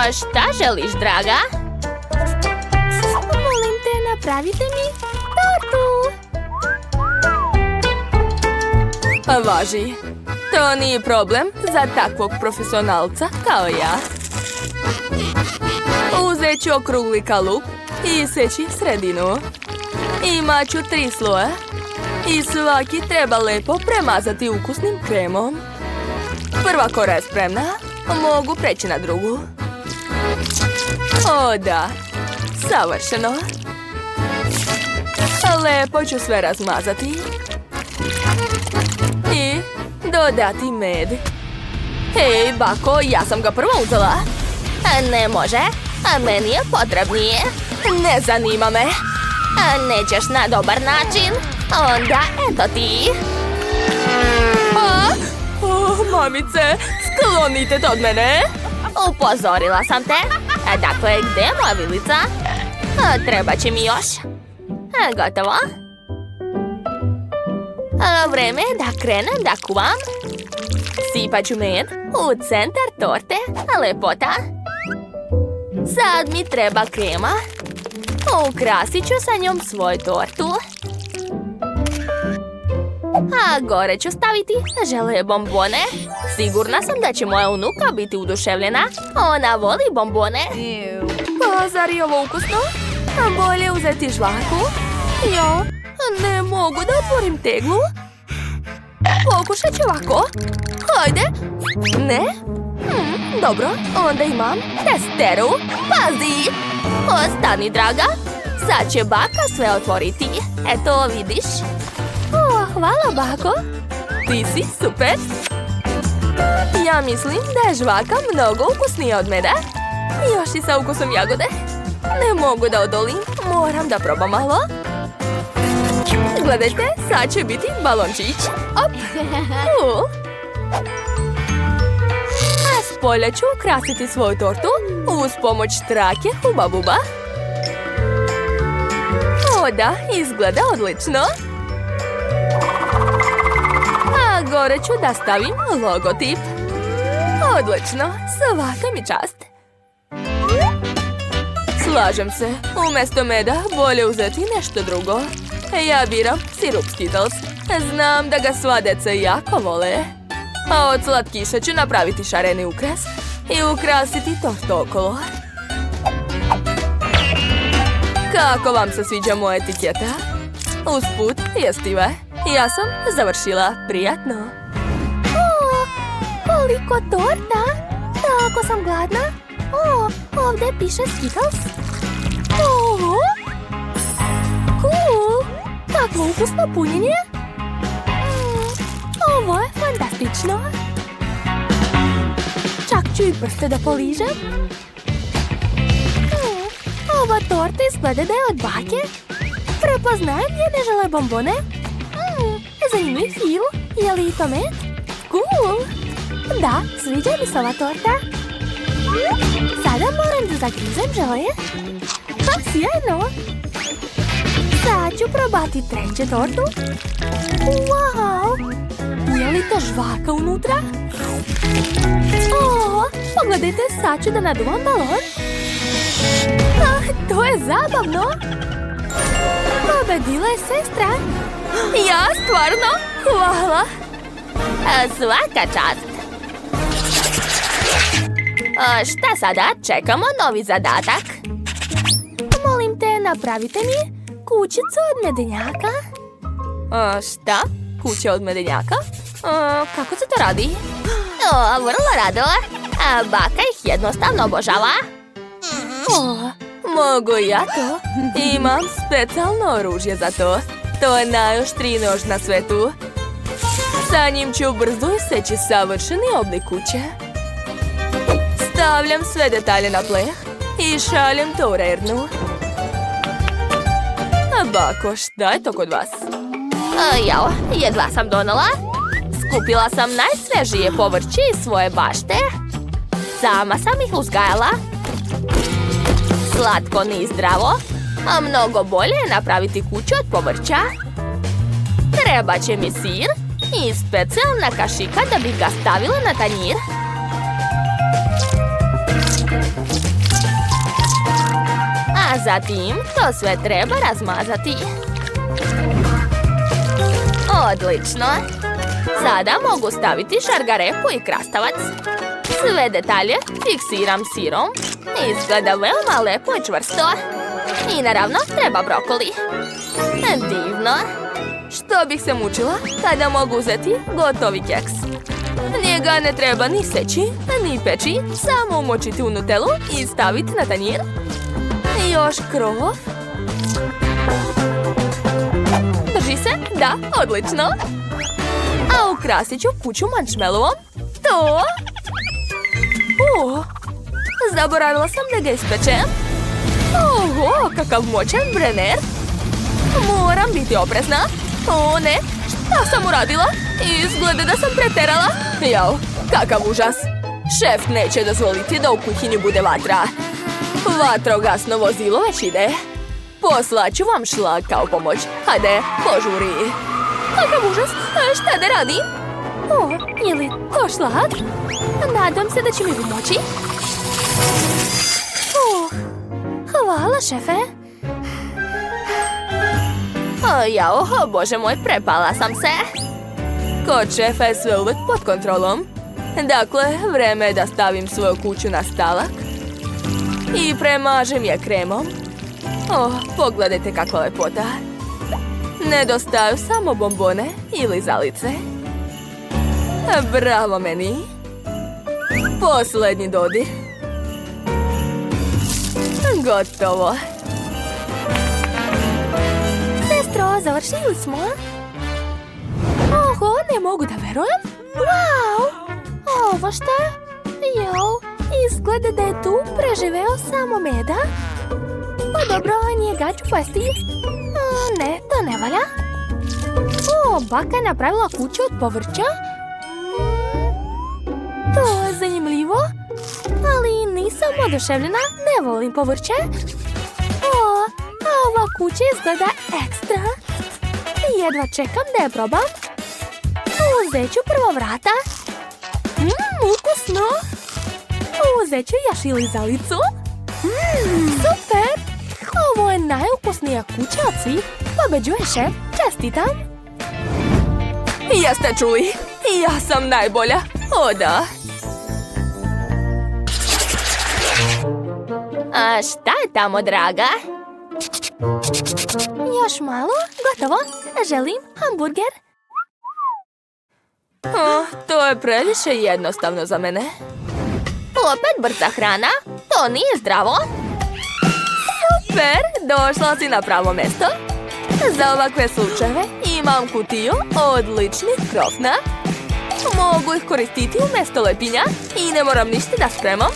A šta želiš, draga? Molim te, napravite mi tortu. Važi. To nije problem za takvog profesionalca kao ja. Uzet ću okrugli kalup i seći sredinu. Imat ću 3 sloja i svaki treba lepo premazati ukusnim kremom. Prva kora je spremna, mogu preći na drugu. O da, savršeno. Lepo ću sve razmazati i dodati med. Hej, bako, ja sam ga prvo uzela. Ne može, a meni je potrebnije. Ne zanima me. Nećeš na dobar način? Onda eto ti. Mamice, sklonite to od mene. Upozorila sam te. Dakle, gdje je moja vilica? Treba će mi još. Gotovo. Vreme je da krenem da kuvam. Sipat ću med U centar torte. Lepota. Sad mi treba krema. Ukrasit ću sa njom svoju tortu. A gore ću staviti žele bombone. Sigurna sam da će moja unuka biti uduševljena. Ona voli bombone. Pa, zar je ovo ukusno? Bolje uzeti žvaku. Ja ne mogu da otvorim teglu. Pokušat ću ovako. Hajde. Ne? Dobro, onda imam testeru. Pazi! Ostani, draga. Sad će baka sve otvoriti. Eto, vidiš? Hvala, bako. Ti si super. Ja mislim da je žvaka mnogo ukusnija od meda. Još i sa ukusom jagode. Ne mogu da odolim, moram da probam malo. Gledajte, sad će biti balončić. Op! A s polja ću ukrasiti svoju tortu uz pomoć trake Huba Buba. O da, izgleda odlično. A gore ću da stavim logotip. Odlično, svaka mi čast. Slažem se, umjesto meda bolje uzeti nešto drugo. Ja biram sirup Skittles. Znam da ga sva deca jako vole. A od slatkiša ću napraviti šareni ukras i ukrasiti tortu okolo. Kako vam se sviđa moja etiketa? Usput, jestive. Ja sam završila. Prijatno. Koliko torta! Tako sam gladna. Ovdje piše Skittles. Cool! Kakvo ukusno punjenje! Ovo je fantastično! Čak ću i prste da poližem. Ova torta izgleda da je od bake. Prepoznajem njene žele bombone. Zanimljiv fil. Je li to med? Cool! Da, sviđa mi se ova torta. Sada moram da zagrizem žele. Sjajno! Sad ću probati treću tortu. Wow! Je li to žvaka unutra? Pogledajte, sad ću da naduvam balon. To je zabavno! Pobedila je sestra. Ja, stvarno? Hvala! Svaka čast! Šta sada? Čekamo novi zadatak. Molim te, napravite mi kućicu od medenjaka. Šta? Kuća od medenjaka? Kako se to radi? Vrlo rado. Baka ih jednostavno obožava. Mogu ja to? Imam specijalno oružje za to. To je najoštriji nož na svetu. Sa njim ću brzo iseći savršeni oblik kuće. Stavljam sve detalje na pleh i šaljem to u rernu. A bako, šta je to kod vas? Jao, jedva sam donela. Skupila sam najsvežije povrće iz svoje bašte. Sama sam ih uzgajala. Slatko ni zdravo, a mnogo bolje je napraviti kuću od povrća. Treba će mi sir i specijalna kašika da bih ga stavila na tanjir. Zatim, to sve treba razmazati. Odlično! Sada mogu staviti šargarepu i krastavac. Sve detalje fiksiram sirom. Izgleda veoma lepo i čvrsto. I naravno treba brokoli. Divno! Što bih se mučila kada mogu uzeti gotovi keks? Njega ne treba ni seći, ni peći, samo umočiti u nutelu i staviti na tanjir. Još krov. Drži se? Da, odlično. A ukrasit ću kuću marshmallowom. To? Zaboravila sam da ga ispečem. Oho, kakav moćan brener. Moram biti oprezna. O ne, šta sam uradila? Izgleda da sam preterala. Jao, kakav užas. Šef neće dozvoliti da u kuhinji bude vatra. Vatrogasno vozilo već ide. Poslaću vam šlag kao pomoć. Hajde, požuri. Kakav užas, šta da radim? O, je li to šlag? Nadam se da će mi pomoći. Hvala, šefe. Jao, bože moj, prepala sam se. Kod šefa je sve uvek pod kontrolom. Dakle, vreme je da stavim svoju kuću na stalak i premažem je kremom. Pogledajte kakva lepota. Nedostaju samo bombone ili zalice. Bravo meni. Posljednji dodir. Gotovo. Sestro, završili smo. Oho, ne mogu da verujem. Wow! Ovo šta? Jao, izgleda da je tu preživeo samo meda. Pa dobro, nije ga ću pasti. Ne, to ne valja. Baka je napravila kuću od povrća. To je zanimljivo. Ali nisam oduševljena, ne volim povrće. A ova kuća izgleda ekstra. Jedva čekam da je probam. Uzet ću prvo vrata. Ukusno. Uzet ću još i lizalicu. Super. Ovo je najukusnija kuća od svih. Pobeđuje šef. Čestitam. Jeste čuli? Ja sam najbolja. O da. A šta je tamo, draga? Još malo, gotovo. Želim hamburger. To je previše jednostavno za mene. Opet brza hrana? To nije zdravo. Super, došla si na pravo mjesto. Za ovakve slučajeve imam kutiju odličnih krofna. Mogu ih koristiti umjesto lepinja i ne moram ništa da spremam.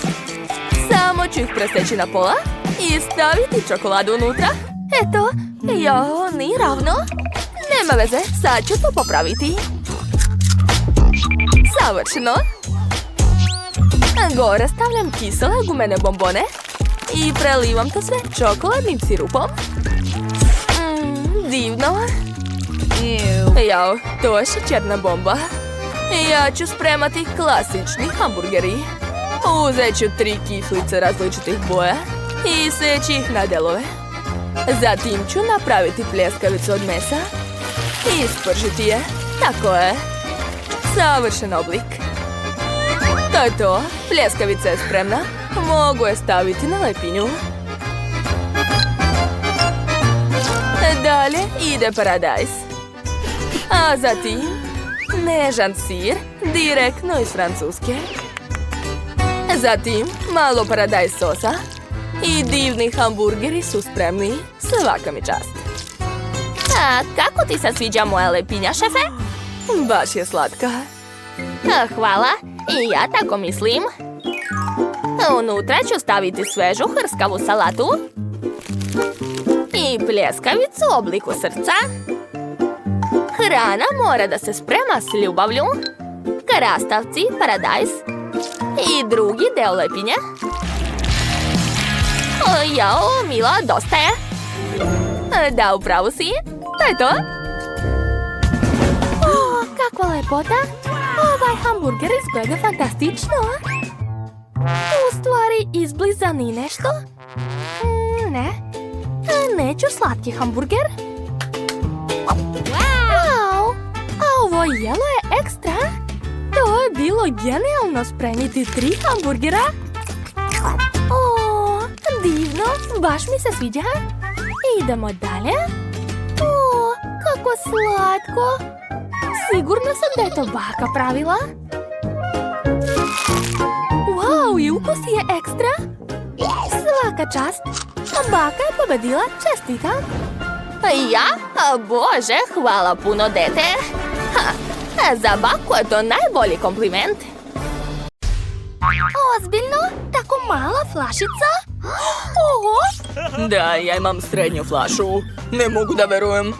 Samo ću ih preseći na pola i staviti čokoladu unutra. Eto, jao, nije ravno. Nema veze, sad ću to popraviti. Savršeno. Gore stavljam kisele gumene bombone i prelivam to sve čokoladnim sirupom. Divno. Jao, to je šećerna bomba. Ja ću spremati klasični hamburgeri. Uzet ću 3 kiflice različitih boja i seći ih na delove. Zatim ću napraviti pljeskavicu od mesa i ispržiti je. Tako je. Savršen oblik. To je to. Pljeskavica je spremna. Mogu je staviti na lepinju. Dalje ide paradajz. A zatim nežan sir direktno iz Francuske. Zatim malo paradajz sosa i divni hamburgeri su spremni. Svaka mi čast. A kako ti se sviđa moja lepinja, šefe? Baš je slatka. Hvala, i ja tako mislim. Unutra ću staviti svežu hrskavu salatu i pljeskavicu u obliku srca. Hrana mora da se sprema s ljubavlju. Krastavci, paradajz i drugi deo lepinja. Jao, Mila, dosta je. Da, upravo si. To je to. Kakva lepota. Ovaj hamburger izgleda fantastično. U stvari, izbliza ni nešto. Ne. neću slatki hamburger. Wow! A ovo jelo je ekstra. To je bilo genijalno spremiti 3 hamburgera. O, divno, baš mi se sviđa. Idemo dalje. O, kako slatko. Sigurna sam da je to baka pravila. Wow, i ukus je ekstra. Svaka čast. Baka je pobedila, čestitam. Ja? Bože, hvala puno, dete. Za baku je to najbolji kompliment. Ozbiljno? Tako mala flašica? Oho! Da, ja imam srednju flašu. Ne mogu da verujem.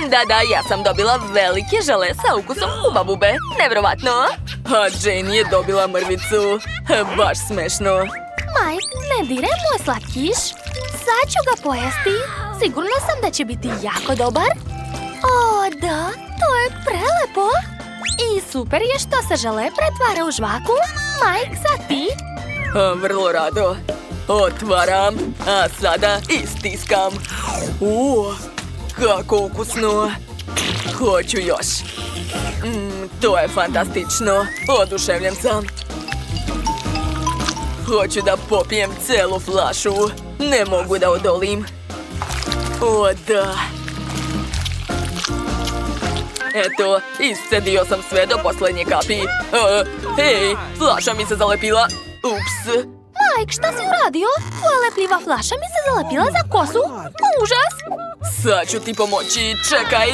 Da, ja sam dobila velike žele sa ukusom hubabube. Nevjerovatno. A Jane je dobila mrvicu. Baš smešno. Mike, ne diraj moj slatkiš. Sad ću ga pojesti. Sigurna sam da će biti jako dobar. O, da, to je prelepo. I super je što se žele pretvara u žvaku. Mike, sad ti. Vrlo rado. Otvaram, a sada istiskam. Kako ukusno. Hoću još. To je fantastično. Oduševljen sam. Hoću da popijem celu flašu. Ne mogu da odolim. O, da. Eto, iscedio sam sve do posljednje kapi. Hej, flaša mi se zalepila. Ups. Mike, šta si uradio? Tvoja lepljiva flaša mi se zalepila za kosu. Užas! Sad ću ti pomoći, čekaj.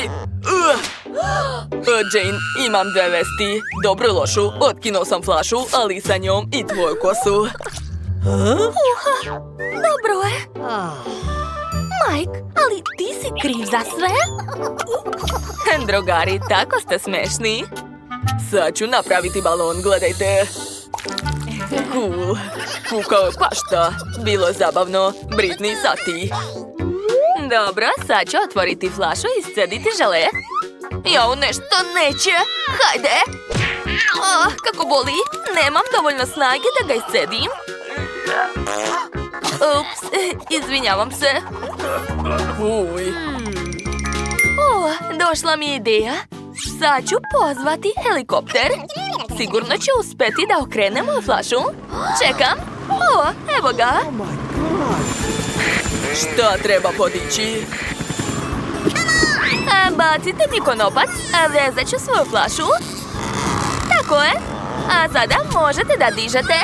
Jane, imam 2 vesti. Dobru i lošu, otkinuo sam flašu, ali sa njom i tvoju kosu. Dobro je. Mike, ali ti si kriv za sve? Drugari, tako ste smešni. Sad ću napraviti balon, gledajte. Cool. Fukao je pašta. Bilo je zabavno. Britney, sad ti. Dobro, sad ću otvoriti flašu i iscediti žele. Jao, nešto neće. Hajde. Kako boli. Nemam dovoljno snage da ga iscedim. Ups, izvinjavam se. Uj. Došla mi je ideja. Sad ću pozvati helikopter. Sigurno ću uspjeti da okrenem moju flašu. Čekam. Evo ga. Šta treba podići? Bacite mi konopac, a vezat ću svoju flašu. Tako je. A sada možete da dižete.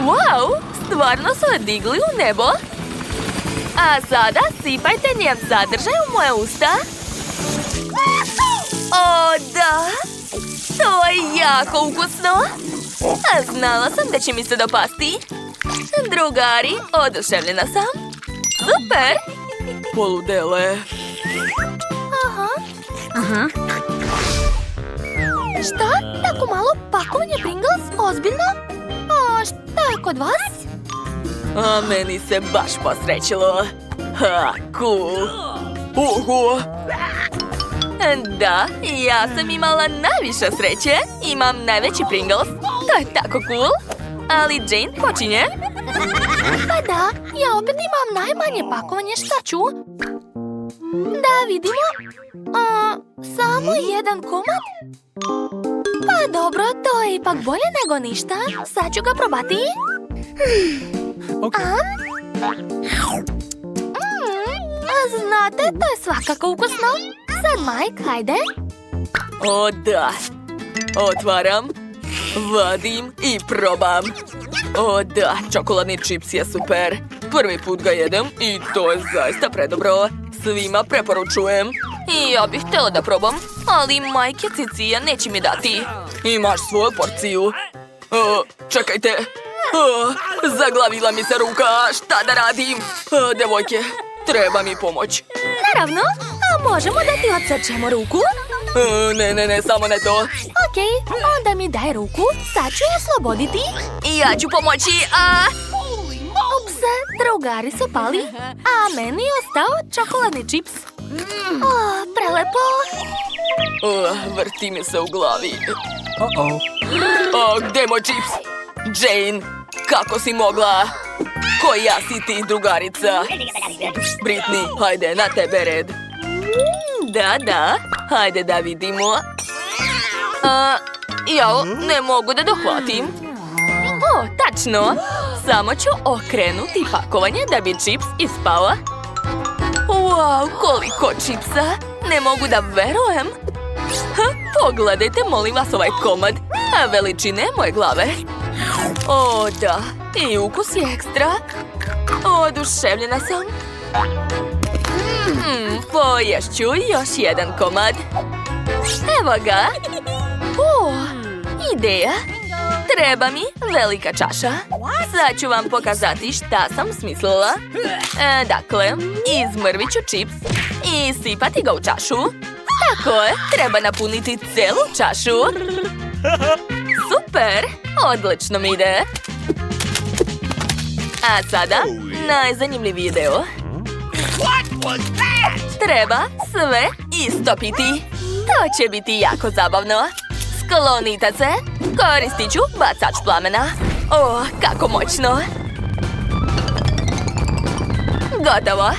Wow, stvarno su je digli u nebo. A sada sipajte njen sadržaj u moje usta. O, da! To je jako ukusno. A znala sam da će mi se dopasti. Drugari, oduševljena sam. Super! Poludele. Šta? Tako malo pakovanje Pringles? Ozbiljno? A šta je kod vas? A meni se baš posrećilo. Ha, cool. Da, ja sam imala najviše sreće. Imam najveći Pringles. To je tako cool. Ali Jane počinje. Pa da, ja opet imam najmanje pakovanje, šta ću? Da vidimo. Samo jedan komad? Pa dobro, to je ipak bolje nego ništa. Sad ću ga probati. A znate, to je svakako ukusno. Sad, Mike, hajde. O, da. Otvaram, vadim i probam. O, da, čokoladni čips je super. Prvi put ga jedem i to je zaista predobro. Svima preporučujem. I ja bih htjela da probam, ali majke Cicija neće mi dati. Imaš svoju porciju. Čekajte. Zaglavila mi se ruka. Šta da radim? Devojke, treba mi pomoć. Naravno, a možemo da ti odsečemo ruku? Ne, samo ne to. Okej, onda mi daj ruku, sad ću je osloboditi. Ja ću pomoći, Ups, drugari su pali, a meni je ostao čokoladni čips. Prelepo. Vrti mi se u glavi. Gdje je moj čips? Jane, kako si mogla? Koja si ti, drugarica? Britney, hajde, na tebe red. Da, hajde da vidimo. Jao, ne mogu da dohvatim. O, tačno. Samo ću okrenuti pakovanje da bi čips ispao. Wow, koliko čipsa. Ne mogu da verujem. Pogledajte, molim vas, ovaj komad. Veličine moje glave. O, da. I ukus je ekstra. Oduševljena sam. Poješću još jedan komad. Evo ga. O, ideja. Treba mi velika čaša. Sad ću vam pokazati šta sam smislila. Dakle, izmrvit ću čips i sipati ga u čašu. Tako je, treba napuniti celu čašu. Super, odlično mi ide. A sada, najzanimljiviji deo. Treba sve istopiti. To će biti jako zabavno. Sklonite se. Koristit ću bacač plamena. O, kako moćno. Gotovo.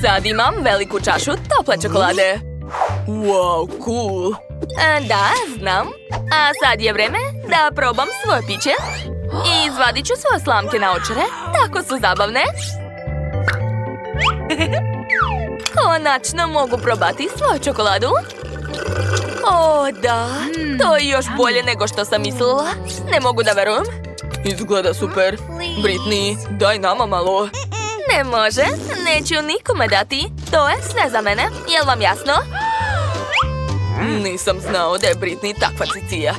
Sad imam veliku čašu tople čokolade. Wow, cool. Da, znam. A sad je vreme da probam svoje piće. I izvadit ću svoje slamke naočare. Tako su zabavne. Konačno mogu probati svoju čokoladu. O, da. To je još bolje nego što sam mislila. Ne mogu da verujem. Izgleda super. Britney, daj nama malo. Ne može. Neću nikome dati. To je sve za mene. Jel vam jasno? Nisam znao da je Britney takva cicija.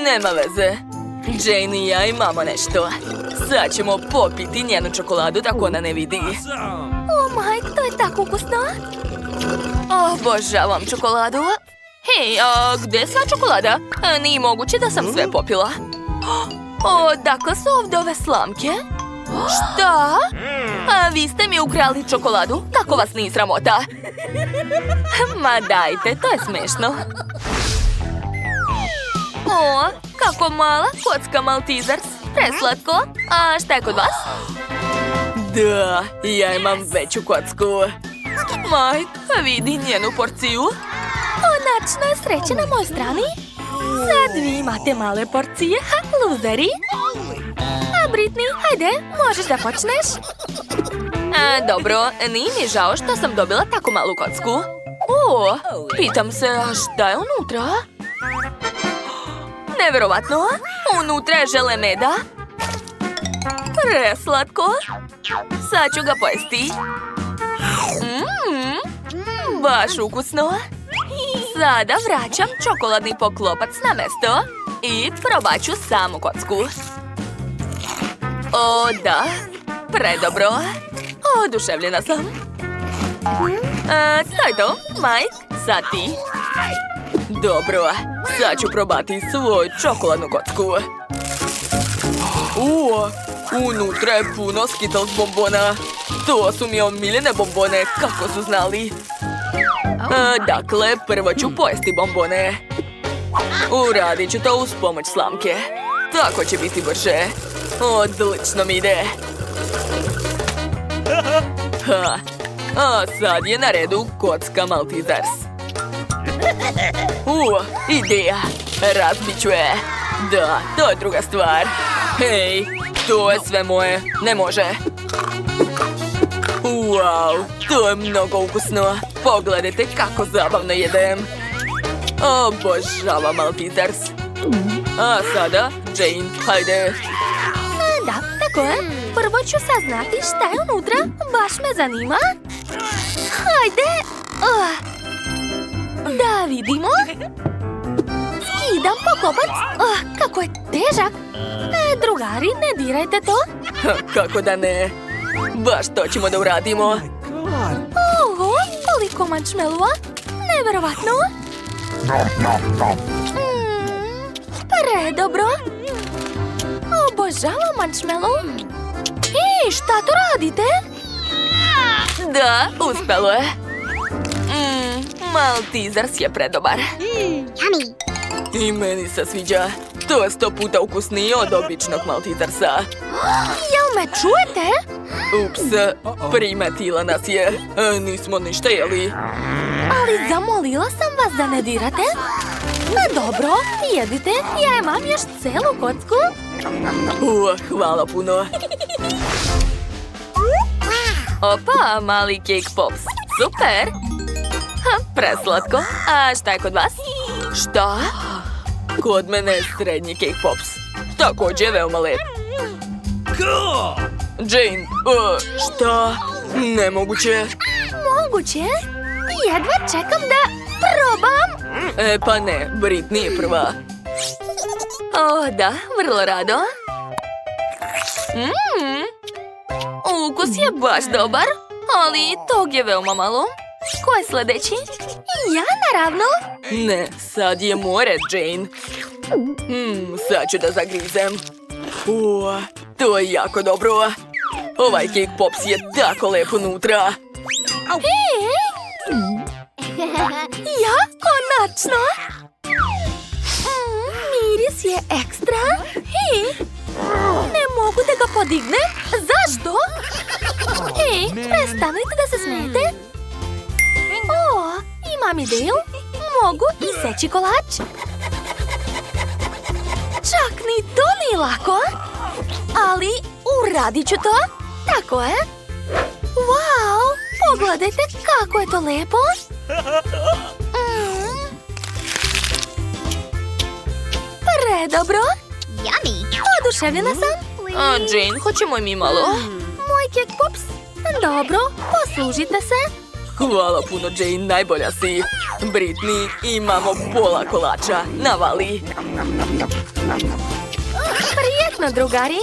Nema veze. Jane i ja imamo nešto. Sad ćemo popiti njenu čokoladu tako ona ne vidi. O, Mike, to je tako ukusno. Obožavam čokoladu. Hej, a gdje je sva čokolada? Nije moguće da sam sve popila. Dakle su ovdje ove slamke? Šta? A vi ste mi ukrali čokoladu? Kako vas nije sramota? Ma dajte, to je smešno. O, kako mala kocka Maltesers. Preslatko. A šta je kod vas? Da, ja imam veću kocku. Mike, vidi njenu porciju. Konačno je sreće na mojoj strani. Sad vi imate male porcije, luzeri. A Britney, hajde, možeš da počneš. Dobro, nije mi žao što sam dobila tako malu kocku. O, pitam se, a šta je unutra? Neverovatno, unutra je žele meda. Preslatko. Sad ću ga pojesti. Baš ukusno. Sada vraćam čokoladni poklopac na mesto i probat ću samu kocku. O, da. Predobro. Oduševljena sam. To je to, Mike. Sad ti. Dobro. Sad ću probati svoju čokoladnu kocku. Unutra je puno Skittles bombona. To su mi omiljene bombone, kako su znali. Dakle, prvo ću pojesti bombone. Uradit ću to uz pomoć slamke. Tako će biti brže. Odlično mi ide. A sad je na redu kocka Maltesers. Ideja. Razbit ću je. Da, to je druga stvar. Hej, to je sve moje. Ne može. Wow, to je mnogo ukusno. Pogledajte kako zabavno jedem. Obožavam Maltesers. A sada, Jane, hajde. Da, tako je. Prvo ću saznati šta je unutra. Baš me zanima. Hajde. Da vidimo. Skidam poklopac. Kako je težak. Drugari, ne dirajte to. Kako da ne? Baš to ćemo da uradimo. Oho, koliko marshmallova. Neverovatno. Predobro. Obožavam marshmallow. Ej, šta to radite? Da, uspelo je. Maltesers je predobar. I meni se sviđa. To je 100 puta ukusnije od običnog Maltesersa. Jel me čujete? Ups, primetila nas je. Nismo ništa jeli. Ali zamolila sam vas da ne dirate. Dobro, jedite, ja imam još celu kocku. Hvala puno. Opa, mali Cake Pops. Super. Preslatko. A šta je kod vas? Šta? Kod mene je srednji Cake Pops. Također je veoma lep. Jane, šta? Nemoguće. Moguće? Jedva čekam da probam. Pa ne, Britney je prva. Da, vrlo rado. Ukus je baš dobar, ali tog je veoma malo. Ko je sljedeći? Ja, naravno. Ne, sad je more, Jane. Sad ću da zagrizem. To je jako dobro. Ovaj Cake Pops je tako lep unutra. Ja, konačno. Miris je ekstra. Ne mogu da ga podignem. Zašto? Prestanite da se smijete. Imam ideju. Mogu iseći kolač. Čak ni to nije lako. Ali uradit ću to. Tako je. Wow, pogledajte kako je to lepo. Predobro. Oduševljena sam. Jane, hoćemo i mi malo? Moj Cake Pops. Dobro, poslužite se. Hvala puno, Jane, najbolja si. Britney, imamo pola kolača. Navali. Prijetno, drugari.